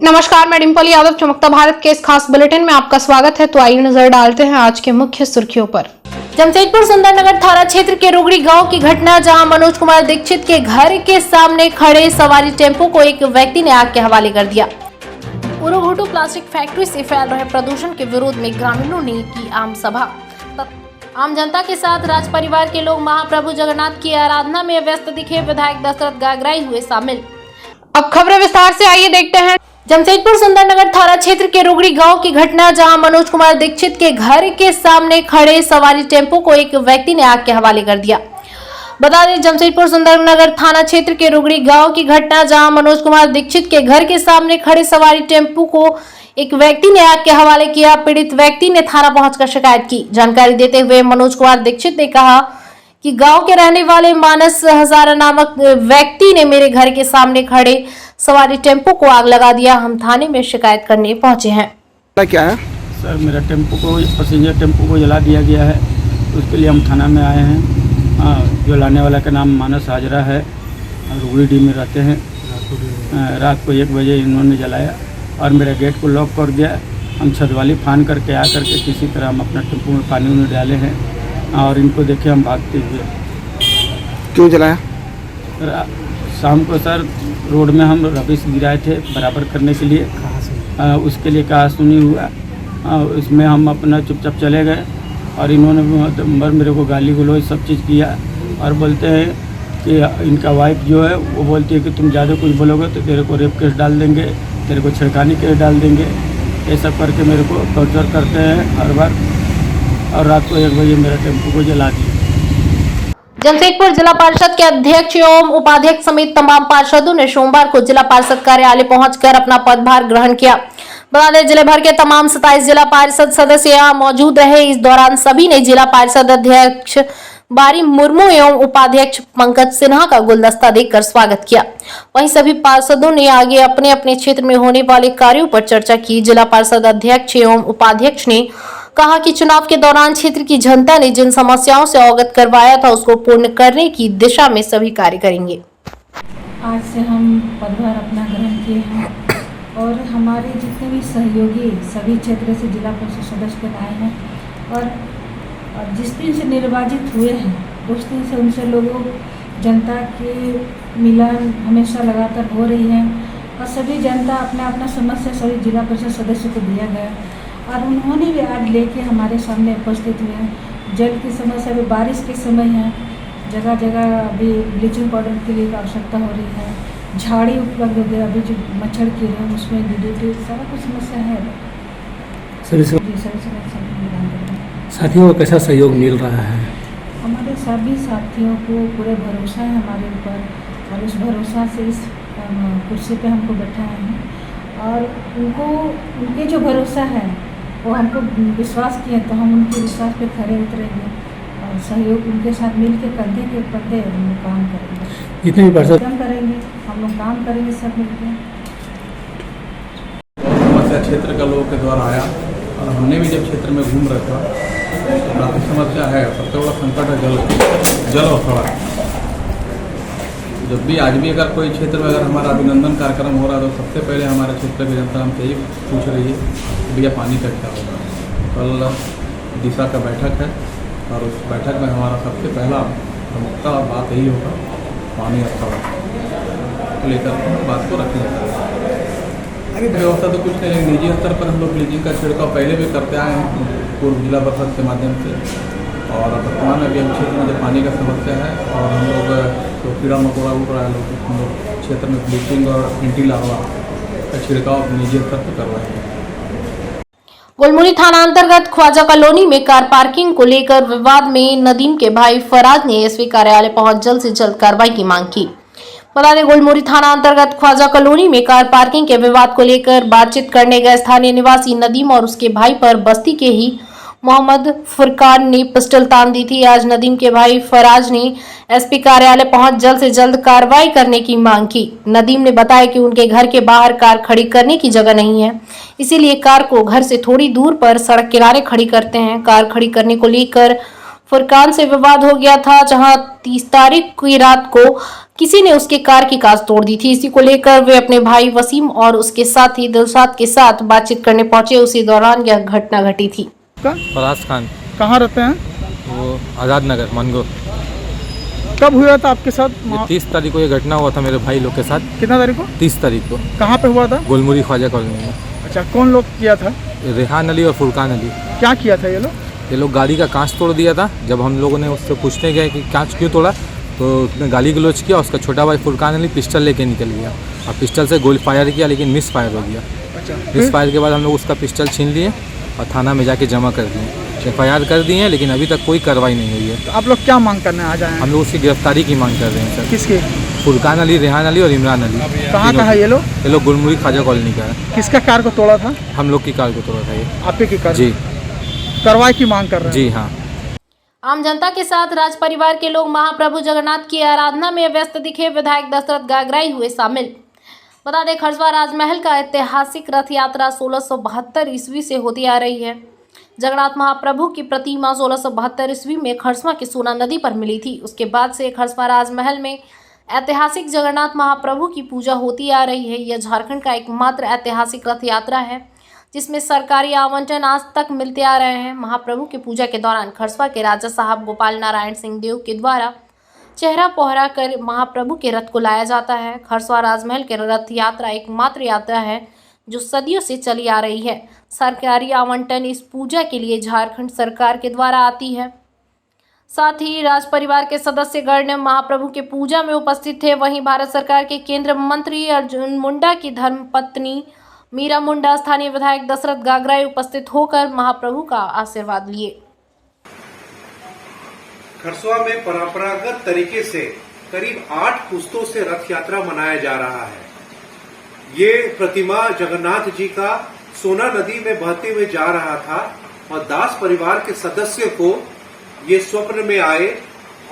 नमस्कार, मैं डिम्पल यादव चमकता भारत के इस खास बुलेटिन में आपका स्वागत है। तो आइए नजर डालते हैं आज के मुख्य सुर्खियों पर। जमशेदपुर सुंदरनगर थाना क्षेत्र के रुगड़ी गांव की घटना, जहां मनोज कुमार दीक्षित के घर के सामने खड़े सवारी टेम्पो को एक व्यक्ति ने आग के हवाले कर दिया। उरुघोटू प्लास्टिक फैक्ट्री से फैल रहे प्रदूषण के विरोध में ग्रामीणों ने की आम सभा। आम जनता के साथ राज परिवार के लोग महाप्रभु जगन्नाथ की आराधना में व्यस्त दिखे। विधायक दशरथ गागराई हुए शामिल। अब खबरें विस्तार से, आइए देखते हैं। जमशेदपुर सुंदरनगर थाना क्षेत्र के रुगड़ी गांव की घटना, जहां मनोज कुमार दीक्षित के घर के सामने खड़े सवारी टेम्पो को एक व्यक्ति ने आग के हवाले कर दिया। बता दें, जमशेदपुर सुंदरनगर थाना क्षेत्र के रुगड़ी गांव की घटना, जहां मनोज कुमार दीक्षित के घर के सामने खड़े सवारी टेम्पो को एक व्यक्ति ने आग के हवाले किया। पीड़ित व्यक्ति ने थाना पहुंचकर शिकायत की। जानकारी देते हुए मनोज कुमार दीक्षित ने कहा कि गांव के रहने वाले मानस हजारा नामक व्यक्ति ने मेरे घर के सामने खड़े सवारी टेम्पो को आग लगा दिया। हम थाने में शिकायत करने पहुंचे हैं। क्या है सर, मेरा टेम्पो को, पैसेंजर टेम्पो को जला दिया गया है। उसके लिए हम थाना में आए हैं। जो लाने वाला का नाम मानस हाजरा है, रुगड़ी डी में रहते हैं। रात को 1 बजे इन्होंने जलाया और मेरा गेट को लॉक कर दिया। हम छत वाली फान करके आ करके किसी तरह हम अपना टेम्पो में पानी उन्हें डाले हैं और इनको देखे हम भागते हुए। क्यों जलाया? शाम को सर रोड में हम रबिश गिराए थे बराबर करने के लिए। उसके लिए कहा सुनी हुआ। उसमें हम अपना चुपचाप चले गए और इन्होंने मेरे को गाली गलौज सब चीज़ किया और बोलते हैं कि इनका वाइफ जो है वो बोलती है कि तुम ज़्यादा कुछ बोलोगे तो तेरे को रेप केस डाल देंगे, तेरे को छेड़खानी केस डाल देंगे। ये सब करके मेरे को टॉर्चर करते हैं हर बार। और रात को 1 बजे मेरा टेम्पो को जला दिया। जमशेदपुर जिला पार्षद के अध्यक्ष एवं उपाध्यक्ष समेत तमाम पार्षदों ने सोमवार को जिला पार्षद कार्यालय पहुंचकर अपना पदभार ग्रहण किया। बता दें, जिले भर के तमाम 27 जिला पार्षद सदस्य यहां मौजूद रहे। इस दौरान सभी ने जिला पार्षद अध्यक्ष बारी मुर्मू एवं उपाध्यक्ष पंकज सिन्हा का गुलदस्ता देकर स्वागत किया। वहीं सभी पार्षदों ने आगे अपने अपने क्षेत्र में होने वाले कार्यों पर चर्चा की। जिला पार्षद अध्यक्ष एवं उपाध्यक्ष ने कहा कि चुनाव के दौरान क्षेत्र की जनता ने जिन समस्याओं से अवगत करवाया था उसको पूर्ण करने की दिशा में सभी कार्य करेंगे। आज से हम पदभार अपना ग्रहण किए हैं और हमारे जितने भी सहयोगी सभी क्षेत्र से जिला परिषद सदस्य आए हैं और जिस दिन से निर्वाचित हुए हैं उस दिन से उनसे लोगों जनता के मिलन हमेशा लगातार हो रही है और सभी जनता अपना अपना समस्या सभी जिला परिषद सदस्य को दिया गया और उन्होंने भी आज लेके हमारे सामने उपस्थित हुए हैं। जल की समस्या अभी बारिश के समय है, जगह जगह अभी ब्लीचिंग पाउडर के लिए आवश्यकता हो रही है। झाड़ी उपलब्ध हो गया, अभी जो मच्छर कीड़े हैं उसमें DDT सारा कुछ समस्या है। साथियों को कैसा सहयोग मिल रहा है? हमारे सभी साथियों को पूरे भरोसा है हमारे ऊपर और उस भरोसा से इस कुर्सी पे हमको बैठाए हैं और उनके जो भरोसा है वो हमको विश्वास किए तो हम उनके विश्वास पे खड़े उतरेंगे और सहयोग उनके साथ मिल के कंधे के कंधे हम लोग काम करेंगे। जितने भी पार्षद करेंगे हम लोग काम करेंगे सब मिलकर। समस्या क्षेत्र का लोगों के द्वारा आया और हमने भी जब क्षेत्र में घूम रहा था तो काफ़ी समस्या है। सबसे बड़ा संकट है जल और सड़क। जब भी आज भी अगर कोई क्षेत्र में अगर हमारा अभिनंदन कार्यक्रम हो रहा है तो सबसे पहले हमारे क्षेत्र की जनता हमसे यही पूछ रही है कि भैया पानी का क्या होगा। कल दिशा का बैठक है और उस बैठक में हमारा सबसे पहला प्रमुखता बात यही होगा पानी और सड़क को लेकर बात को रखने का। व्यवस्था तो कुछ नहीं, निजी स्तर पर हम लोग ब्लीचिंग का छिड़काव पहले भी करते आए हैं पूर्व जिला परिषद के माध्यम से और वर्तमान में भी हम क्षेत्र में जो पानी का समस्या है और हम लोग तो कीड़ा मकोड़ा उड़ रहा है हम लोग क्षेत्र में ब्लीचिंग और एंटी लार्वा का छिड़काव निजी स्तर पर करवाएंगे। गुलमुरी थाना अंतर्गत ख्वाजा कॉलोनी में कार पार्किंग को लेकर विवाद में नदीम के भाई फराज ने एसपी कार्यालय पहुंच जल्द से जल्द कार्रवाई की मांग की। बता दें, गुलमुरी थाना अंतर्गत ख्वाजा कॉलोनी में कार पार्किंग के विवाद को लेकर बातचीत करने गए स्थानीय निवासी नदीम और उसके भाई पर बस्ती के ही मोहम्मद फुरकान ने पिस्टल तान दी थी। आज नदीम के भाई फराज ने एसपी कार्यालय पहुंच जल्द से जल्द कार्रवाई करने की मांग की। नदीम ने बताया कि उनके घर के बाहर कार खड़ी करने की जगह नहीं है, इसीलिए कार को घर से थोड़ी दूर पर सड़क किनारे खड़ी करते हैं। कार खड़ी करने को लेकर फुरकान से विवाद हो गया था, जहां 30 तारीख की रात को किसी ने उसके कार की कांच तोड़ दी थी। इसी को लेकर वे अपने भाई वसीम और उसके साथी दिलशाद के साथ बातचीत करने पहुंचे। उसी दौरान यह घटना घटी थी। फराज खान, कहाँ रहते हैं? वो आज़ाद नगर मनगो। कब हुआ था आपके साथ? 30 तारीख को ये घटना हुआ था मेरे भाई लोग के साथ। कितना तारीख को? 30 तारीख को। कहाँ पे हुआ था? गुलमुरी ख्वाजा कॉलोनी में। अच्छा, कौन लोग किया था? रेहान अली और फुरकान अली। क्या किया था ये लोग? ये लोग गाड़ी का कांच तोड़ दिया था। जब हम लोगों ने उससे पूछने गए कि कांच क्यों तोड़ा, तो उसने गाली गलौज किया। उसका छोटा भाई फुरकान अली पिस्टल लेके निकल गया और पिस्टल से गोली फायर किया, लेकिन मिस फायर हो गया। अच्छा, मिस फायर के बाद हम लोग उसका पिस्टल छीन लिए और थाना में जाके जमा कर दिए। FIR कर दिए हैं, लेकिन अभी तक कोई कार्रवाई नहीं हुई है। तो आप लोग क्या मांग करने आ जाए? हम लोग उसकी गिरफ्तारी की मांग कर रहे हैं सर। किसके? फुरकान अली, रेहान अली और इमरान अली। कहाँ का है ये लोग? ये लोग गुलमुरी ख्वाजा कॉलोनी का है। किसका कार को तोड़ा था? हम लोग की कार को तोड़ा था ये। आपे की कार? जी, कार्रवाई की मांग कर रहे हैं? जी हाँ। आम जनता के साथ राज परिवार के लोग महाप्रभु जगन्नाथ की आराधना में व्यस्त दिखे। विधायक दशरथ गागराई हुए शामिल। बता दें, खरसवा राजमहल का ऐतिहासिक रथ यात्रा 1672 ईस्वी से होती आ रही है। जगन्नाथ महाप्रभु की प्रतिमा 1672 ईस्वी में खरसवा की सोना नदी पर मिली थी। उसके बाद से खरसवा राजमहल में ऐतिहासिक जगन्नाथ महाप्रभु की पूजा होती आ रही है। यह झारखंड का एकमात्र ऐतिहासिक रथ यात्रा है जिसमें सरकारी आवंटन आज तक मिलते आ रहे हैं। महाप्रभु की पूजा के दौरान खरसवा के राजा साहब गोपाल नारायण सिंह देव के द्वारा चेहरा पोहरा कर महाप्रभु के रथ को लाया जाता है। खरसवा राजमहल के रथ यात्रा एकमात्र यात्रा है जो सदियों से चली आ रही है। सरकारी आवंटन इस पूजा के लिए झारखंड सरकार के द्वारा आती है। साथ ही राज परिवार के सदस्यगण महाप्रभु के पूजा में उपस्थित थे। वहीं भारत सरकार के केंद्रीय मंत्री अर्जुन मुंडा की धर्मपत्नी मीरा मुंडा, स्थानीय विधायक दशरथ गागराई उपस्थित होकर महाप्रभु का आशीर्वाद लिए। खरसवा में परंपरागत तरीके से करीब 8 पुस्तों से रथ यात्रा मनाया जा रहा है। ये प्रतिमा जगन्नाथ जी का सोना नदी में बहते हुए जा रहा था और दास परिवार के सदस्य को ये स्वप्न में आए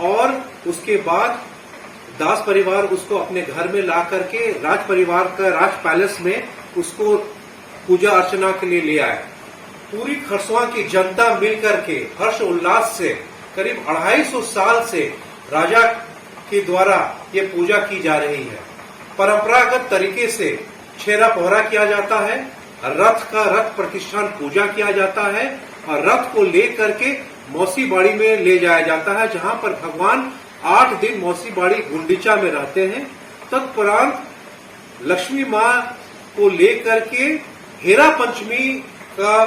और उसके बाद दास परिवार उसको अपने घर में ला करके राज परिवार का राज पैलेस में उसको पूजा अर्चना के लिए ले आए। पूरी खरसवा की जनता मिलकर के हर्ष उल्लास से करीब 250 साल से राजा के द्वारा ये पूजा की जा रही है। परंपरागत तरीके से छेरा पोहरा किया जाता है, रथ प्रतिष्ठान पूजा किया जाता है और रथ को ले करके मौसी बाड़ी में ले जाया जाता है, जहां पर भगवान 8 दिन मौसी बाड़ी गुंडीचा में रहते हैं। तत्परांत लक्ष्मी माँ को लेकर के हेरा पंचमी का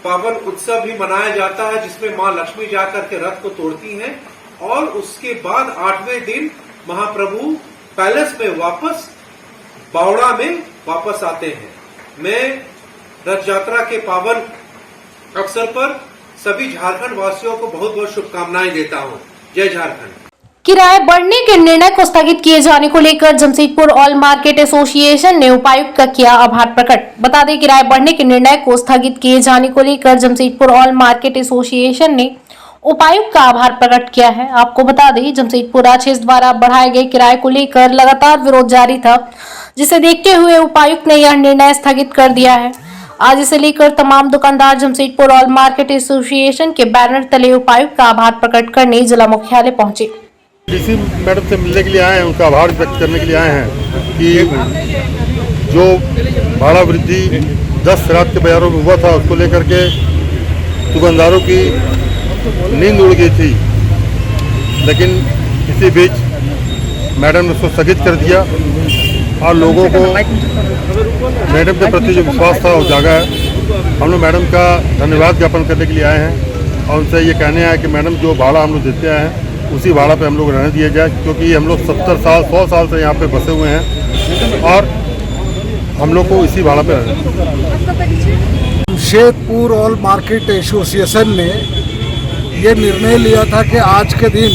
पावन उत्सव भी मनाया जाता है, जिसमें माँ लक्ष्मी जाकर के रथ को तोड़ती हैं और उसके बाद 8वें दिन महाप्रभु पैलेस में वापस बावड़ा में वापस आते हैं। मैं रथ यात्रा के पावन अवसर पर सभी झारखंड वासियों को बहुत बहुत शुभकामनाएं देता हूं। जय झारखंड। किराए बढ़ने के निर्णय को स्थगित किए जाने को लेकर जमशेदपुर ऑल मार्केट एसोसिएशन ने उपायुक्त का किया आभार प्रकट। बता दें, किराए बढ़ने के निर्णय को स्थगित किए जाने को लेकर जमशेदपुर ऑल मार्केट एसोसिएशन ने उपायुक्त का आभार प्रकट किया है। आपको बता दें, जमशेदपुर राक्षस द्वारा बढ़ाए गए किराए को लेकर लगातार विरोध जारी था, जिसे देखते हुए उपायुक्त ने यह निर्णय स्थगित कर दिया है। आज इसे लेकर तमाम दुकानदार जमशेदपुर ऑल मार्केट एसोसिएशन के बैनर तले उपायुक्त का आभार प्रकट करने जिला मुख्यालय पहुंचे। डीसी मैडम से मिलने के लिए आए हैं, उनका आभार व्यक्त करने के लिए आए हैं कि जो भाड़ा वृद्धि 10 रात के बाजारों में हुआ था, उसको लेकर के दुकानदारों की नींद उड़ गई थी, लेकिन इसी बीच मैडम ने उसको स्थगित कर दिया और लोगों को मैडम के प्रति जो विश्वास था वो जागा है। हम लोग मैडम का धन्यवाद ज्ञापन करने के लिए आए हैं और उनसे ये कहने आए कि मैडम जो भाड़ा हम लोग देते आए हैं उसी भाड़ा पे हम लोग रहने दिया जाए, क्योंकि हम लोग 70 साल 100 साल से यहाँ पे बसे हुए हैं और हम लोग को इसी भाड़ा पे रहना। जमशेदपुर ऑल मार्केट एसोसिएशन ने ये निर्णय लिया था कि आज के दिन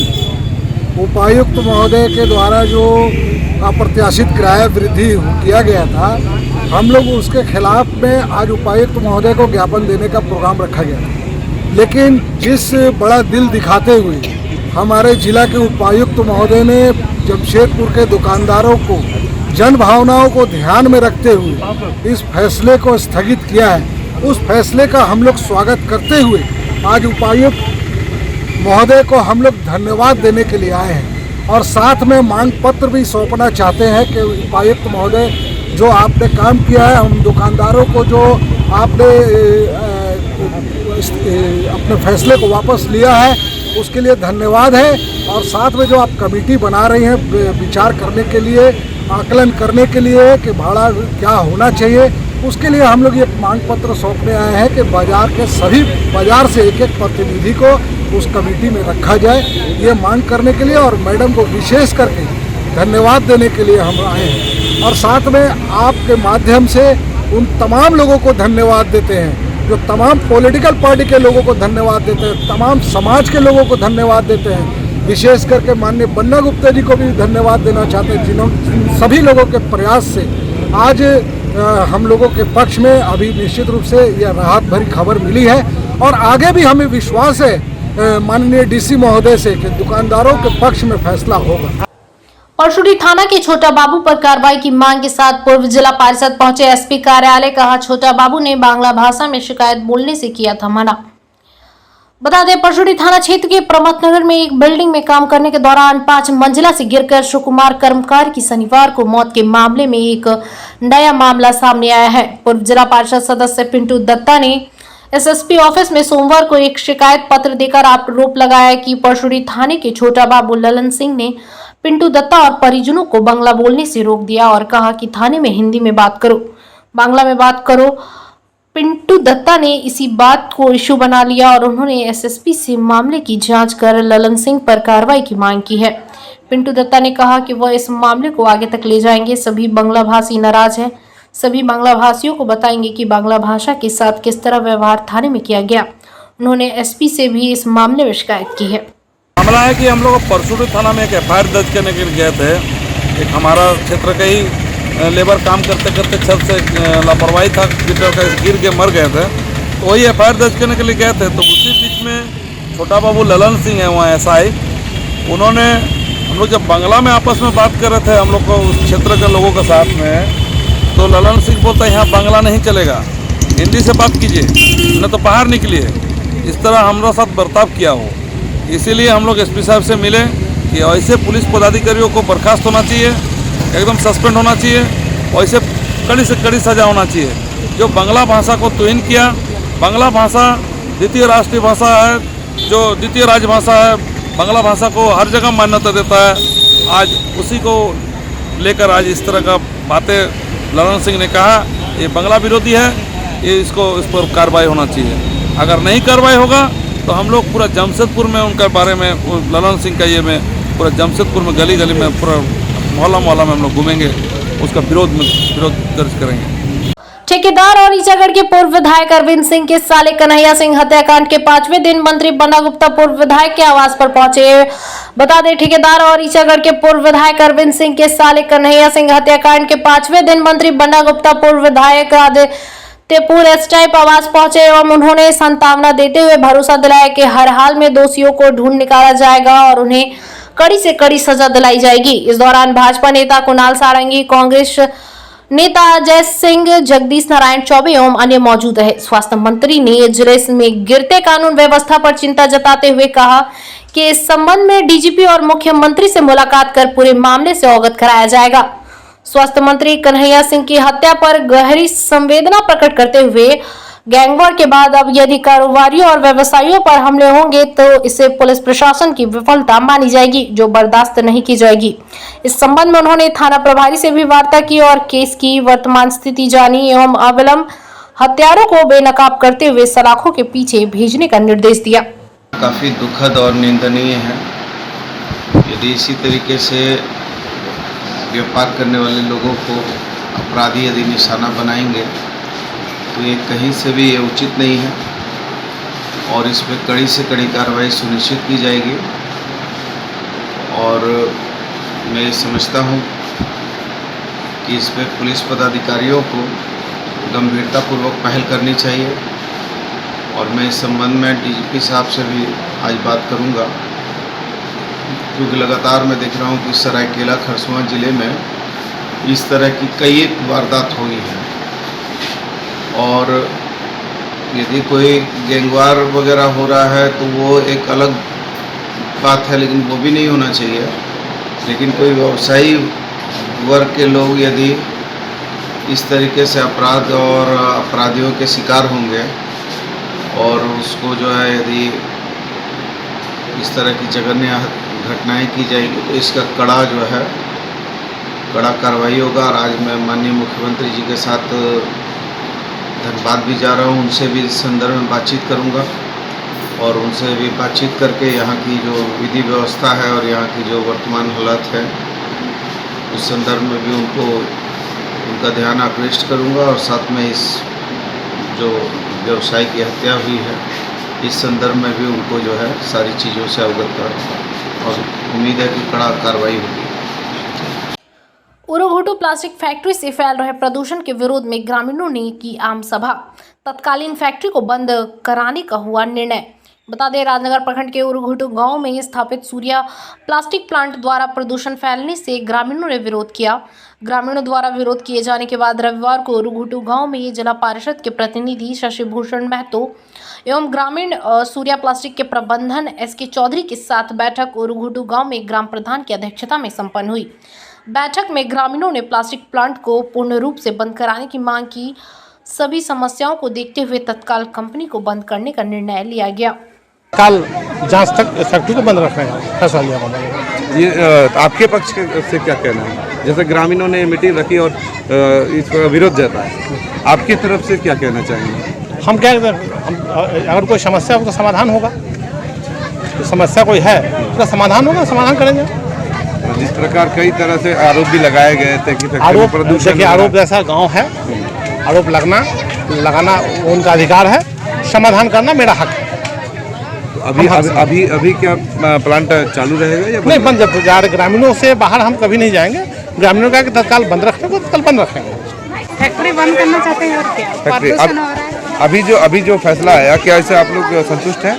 उपायुक्त महोदय के द्वारा जो अप्रत्याशित किराया वृद्धि किया गया था, हम लोग उसके खिलाफ में आज उपायुक्त महोदय को ज्ञापन देने का प्रोग्राम रखा गया था। लेकिन जिस बड़ा दिल दिखाते हुए हमारे जिला के उपायुक्त महोदय ने जमशेदपुर के दुकानदारों को जन भावनाओं को ध्यान में रखते हुए इस फैसले को स्थगित किया है, उस फैसले का हम लोग स्वागत करते हुए आज उपायुक्त महोदय को हम लोग धन्यवाद देने के लिए आए हैं और साथ में मांग पत्र भी सौंपना चाहते हैं कि उपायुक्त महोदय जो आपने काम किया है, हम दुकानदारों को जो आपने अपने फैसले को वापस लिया है उसके लिए धन्यवाद है। और साथ में जो आप कमेटी बना रही हैं विचार करने के लिए, आकलन करने के लिए कि भाड़ा क्या होना चाहिए, उसके लिए हम लोग ये मांग पत्र सौंपने आए हैं कि बाजार से एक एक प्रतिनिधि को उस कमेटी में रखा जाए, ये मांग करने के लिए। और मैडम को विशेष करके धन्यवाद देने के लिए हम आए हैं और साथ में आपके माध्यम से उन तमाम लोगों को धन्यवाद देते हैं जो तमाम पॉलिटिकल पार्टी के लोगों को धन्यवाद देते हैं, तमाम समाज के लोगों को धन्यवाद देते हैं। विशेष करके माननीय बन्ना गुप्ता जी को भी धन्यवाद देना चाहते हैं जिन्होंने सभी लोगों के प्रयास से आज हम लोगों के पक्ष में अभी निश्चित रूप से यह राहत भरी खबर मिली है। और आगे भी हमें विश्वास है माननीय डीसी महोदय से कि दुकानदारों के पक्ष में फैसला होगा। परशुडी थाना के छोटा बाबू पर कार्रवाई की मांग के साथ पूर्व जिला पार्षद पहुंचे एसपी कार्यालय। कहा छोटा बाबू ने बांग्ला भाषा में शिकायत बोलने से किया था मना। बता दें परशुडी थाना क्षेत्र के प्रमथ नगर में एक बिल्डिंग में काम करने के दौरान 5 मंजिला से गिरकर सुकुमार कर्मकार की शनिवार को मौत के मामले में एक नया मामला सामने आया है। पूर्व जिला पार्षद सदस्य पिंटू दत्ता ने एसएसपी ऑफिस में सोमवार को एक शिकायत पत्र देकर आरोप लगाया कि परशुडी थाने के छोटा बाबू ललन सिंह ने पिंटू दत्ता और परिजनों को बांग्ला बोलने से रोक दिया और कहा कि थाने में हिंदी में बात करो, बांग्ला में बात करो। पिंटू दत्ता ने इसी बात को इशू बना लिया और उन्होंने एसएसपी से मामले की जांच कर ललन सिंह पर कार्रवाई की मांग की है। पिंटू दत्ता ने कहा कि वह इस मामले को आगे तक ले जाएंगे। सभी बांग्ला भाषी नाराज हैं, सभी बांग्ला भाषियों को बताएंगे कि बांग्ला भाषा के साथ किस तरह व्यवहार थाने में किया गया। उन्होंने एसपी से भी इस मामले में शिकायत की है। मामला है कि हम लोग परशुडी थाना में एक एफआईआर दर्ज करने के लिए गए थे। एक हमारा क्षेत्र का ही लेबर काम करते करते छत से लापरवाही था, गिर के मर गए थे, तो वही एफआईआर दर्ज करने के लिए गए थे। तो उसी बीच में छोटा बाबू ललन सिंह है वहाँ एसआई, उन्होंने हम लोग जब बांग्ला में आपस में बात कर रहे थे हम लोग को उस क्षेत्र के लोगों के साथ में, तो ललन सिंह बोलता है यहाँ बांग्ला नहीं चलेगा, हिंदी से बात कीजिए, न तो बाहर निकलिए। इस तरह हमारे साथ बर्ताव किया हो, इसीलिए हम लोग एसपी साहब से मिले कि ऐसे पुलिस पदाधिकारियों को बर्खास्त होना चाहिए, एकदम सस्पेंड होना चाहिए, ऐसे कड़ी से कड़ी सजा होना चाहिए। जो बांग्ला भाषा को तौहीन किया, बांग्ला भाषा द्वितीय राष्ट्रीय भाषा है, जो द्वितीय राजभाषा है, बांग्ला भाषा को हर जगह मान्यता देता है। आज उसी को लेकर आज इस तरह का बातें ललन सिंह ने कहा, ये बांग्ला विरोधी है, ये इस पर कार्रवाई होना चाहिए। अगर नहीं कार्रवाई होगा तो हम लोग पूरा जमशेदपुर में उनके बारे में, ललन सिंह का ये में पूरा जमशेदपुर में गली गली में पूरा मोहल्ला मोहल्ला में हम लोग घूमेंगे, उसका विरोध दर्ज करेंगे। ठेकेदार और ईचागढ़ के पूर्व विधायक अरविंद सिंह के साले कन्हैया सिंह हत्याकांड के 5वें दिन मंत्री बन्ना गुप्ता पूर्व विधायक के आवास पर पहुंचे। बता दें ठेकेदार और ईचागढ़ के पूर्व विधायक अरविंद सिंह के साले कन्हैया सिंह हत्याकांड के 5वें दिन मंत्री बन्ना गुप्ता पूर्व विधायक आदित्यपुर एसटाइप आवास पहुंचे एवं उन्होंने सांत्वना देते हुए भरोसा दिलाया कि हर हाल में दोषियों को ढूंढ निकाला जाएगा और उन्हें कड़ी से कड़ी सजा दिलाई जाएगी। इस दौरान भाजपा नेता कुणाल सारंगी, कांग्रेस नेता अजय सिंह, जगदीश नारायण चौबे एवं अन्य मौजूद रहे। स्वास्थ्य मंत्री ने जिले में गिरते कानून व्यवस्था पर चिंता जताते हुए कहा कि इस संबंध में डीजीपी और मुख्यमंत्री से मुलाकात कर पूरे मामले से अवगत कराया जाएगा। स्वास्थ्य मंत्री कन्हैया सिंह की हत्या पर गहरी संवेदना प्रकट करते हुए गैंगवॉर के बाद अब यदि कारोबारियों और व्यवसायियों पर हमले होंगे तो इसे पुलिस प्रशासन की विफलता मानी जाएगी, जो बर्दाश्त नहीं की जाएगी। इस संबंध में उन्होंने थाना प्रभारी से भी वार्ता की और केस की वर्तमान स्थिति जानी एवं अविलंब हत्यारों को बेनकाब करते हुए सलाखों के पीछे भेजने का निर्देश दिया। काफ़ी दुखद और निंदनीय है। यदि इसी तरीके से व्यापार करने वाले लोगों को अपराधी यदि निशाना बनाएंगे तो ये कहीं से भी ये उचित नहीं है और इस पर कड़ी से कड़ी कार्रवाई सुनिश्चित की जाएगी। और मैं समझता हूँ कि इस पर पुलिस पदाधिकारियों को गंभीरतापूर्वक पहल करनी चाहिए और मैं इस संबंध में डीजीपी साहब से भी आज बात करूँगा, क्योंकि लगातार मैं देख रहा हूँ कि सरायकेला खरसुआं ज़िले में इस तरह की कई वारदात हुई है और यदि कोई गैंगवार वगैरह हो रहा है तो वो एक अलग बात है, लेकिन वो भी नहीं होना चाहिए। लेकिन कोई व्यवसायी वर्ग के लोग यदि इस तरीके से अपराध और अपराधियों के शिकार होंगे और उसको जो है यदि इस तरह की जघन्य घटनाएं की जाएगी तो इसका कड़ा जो है कड़ा कार्रवाई होगा। और आज मैं माननीय मुख्यमंत्री जी के साथ धनबाद भी जा रहा हूँ, उनसे भी इस संदर्भ में बातचीत करूँगा और उनसे भी बातचीत करके यहाँ की जो विधि व्यवस्था है और यहाँ की जो वर्तमान हालत है उस संदर्भ में भी उनका ध्यान आकृष्ट करूँगा और साथ में इस जो व्यवसाय की हत्या हुई है इस संदर्भ में भी उनको जो है सारी चीज़ों से अवगत कराऊँगा और उम्मीद है कि कड़ा कार्रवाई होगी। उरुघुटू प्लास्टिक फैक्ट्री से फैल रहे प्रदूषण के विरोध में ग्रामीणों ने की आम सभा। तत्कालीन फैक्ट्री को बंद कराने का हुआ निर्णय। बता दें, राजनगर प्रखंड के उरुघुटू गांव में स्थापित सूर्या प्लास्टिक प्लांट द्वारा प्रदूषण फैलने से ग्रामीणों ने विरोध किया। ग्रामीणों द्वारा विरोध किए जाने के बाद रविवार को उरुघुटू गांव में जिला पारिषद के प्रतिनिधि शशि भूषण महतो एवं ग्रामीण सूर्या प्लास्टिक के प्रबंधन एसके चौधरी के साथ बैठक उरुघुटू गांव में ग्राम प्रधान की अध्यक्षता में संपन्न हुई। बैठक में ग्रामीणों ने प्लास्टिक प्लांट को पूर्ण रूप से बंद कराने की मांग की। सभी समस्याओं को देखते हुए तत्काल कंपनी को बंद करने का निर्णय लिया गया। कल जांच तक फैक्ट्री को बंद रखने का फैसला लिया गया। ये आपके पक्ष से क्या कहना है? जैसे ग्रामीणों ने मीटिंग रखी और इसका विरोध जता है, आपकी तरफ से क्या कहना चाहेंगे? हम क्या अगर कोई समस्या हो तो समाधान होगा, तो समस्या कोई है उसका समाधान होगा, समाधान करेंगे। जिस प्रकार कई तरह से आरोप भी लगाए गए थे कि आरोप प्रदूषण आरोप जैसा गांव है, आरोप लगाना उनका अधिकार है, समाधान करना मेरा हक है। अभी क्या प्लांट चालू रहेगा या नहीं? बंद जा रहे ग्रामीणों से बाहर हम कभी नहीं जाएंगे। ग्रामीणों का तत्काल बंद रखने को तत्काल बंद रखेंगे। फैक्ट्री बंद करना चाहते हैं और क्या? प्रदूषण हो रहा है। अभी जो फैसला आया, क्या इससे आप लोग संतुष्ट हैं?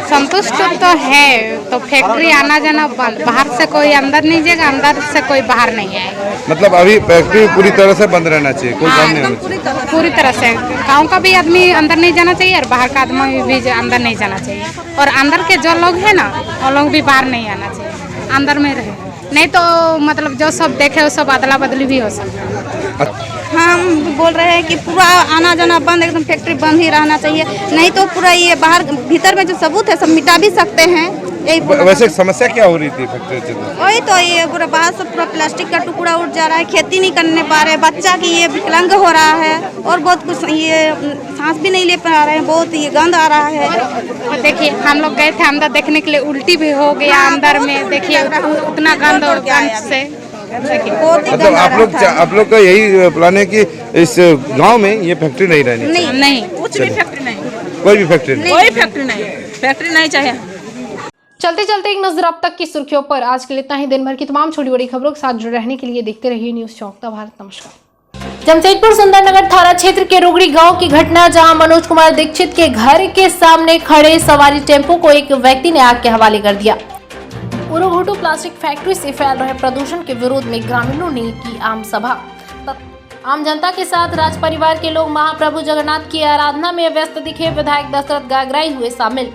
संतुष्ट तो है। तो फैक्ट्री आना जाना बंद, बाहर से कोई अंदर नहीं जाएगा, अंदर से कोई बाहर नहीं आएगा। मतलब अभी फैक्ट्री पूरी तरह से बंद रहना चाहिए, कोई काम नहीं होना चाहिए। पूरी तरह से गांव का भी आदमी अंदर नहीं जाना चाहिए और बाहर का आदमी भी अंदर नहीं जाना चाहिए। और अंदर के जो लोग हैं ना वो लोग भी बाहर नहीं आना चाहिए, अंदर में रहे। नहीं तो मतलब जो सब देखे वो सब अदला बदली भी हो सकता है। हम बोल रहे हैं कि पूरा आना जाना बंद, एकदम फैक्ट्री बंद ही रहना चाहिए। नहीं तो पूरा ये बाहर भीतर में जो सबूत है सब मिटा भी सकते हैं। वैसे समस्या क्या हो रही थी फैक्ट्री से? वही तो ये पूरा बाहर से पूरा प्लास्टिक का टुकड़ा उठ जा रहा है, खेती नहीं करने पा रहे, बच्चा की ये विकलांग हो रहा है और बहुत कुछ, ये सांस भी नहीं ले पा रहे हैं, बहुत ये गंद आ रहा है। देखिए हम लोग गए थे अंदर देखने के लिए, उल्टी भी हो गया अंदर में। देखिए उतना गंद और गंद से मतलब आप लोग का यही प्लान है कि इस गांव में ये फैक्ट्री नहीं रहनी? नहीं, कुछ भी फैक्ट्री नहीं, कोई भी फैक्ट्री नहीं, कोई फैक्ट्री नहीं चाहिए। चलते चलते एक नजर अब तक की सुर्खियों पर। आज के लिए इतना ही। दिन भर की तमाम छोटी बड़ी खबरों के साथ जुड़े रहने के लिए देखते रहिए न्यूज चौकता भारत। नमस्कार। जमशेदपुर सुंदरनगर थाना क्षेत्र के रुगड़ी गांव की घटना, जहां मनोज कुमार दीक्षित के घर के सामने खड़े सवारी टेम्पो को एक व्यक्ति ने आग के हवाले कर दिया। उरुघुटू प्लास्टिक फैक्ट्री से फैल रहे प्रदूषण के विरोध में ग्रामीणों ने की आम सभा। आम जनता के साथ राज परिवार के लोग महाप्रभु जगन्नाथ की आराधना में व्यस्त दिखे। विधायक दशरथ गागराई हुए शामिल।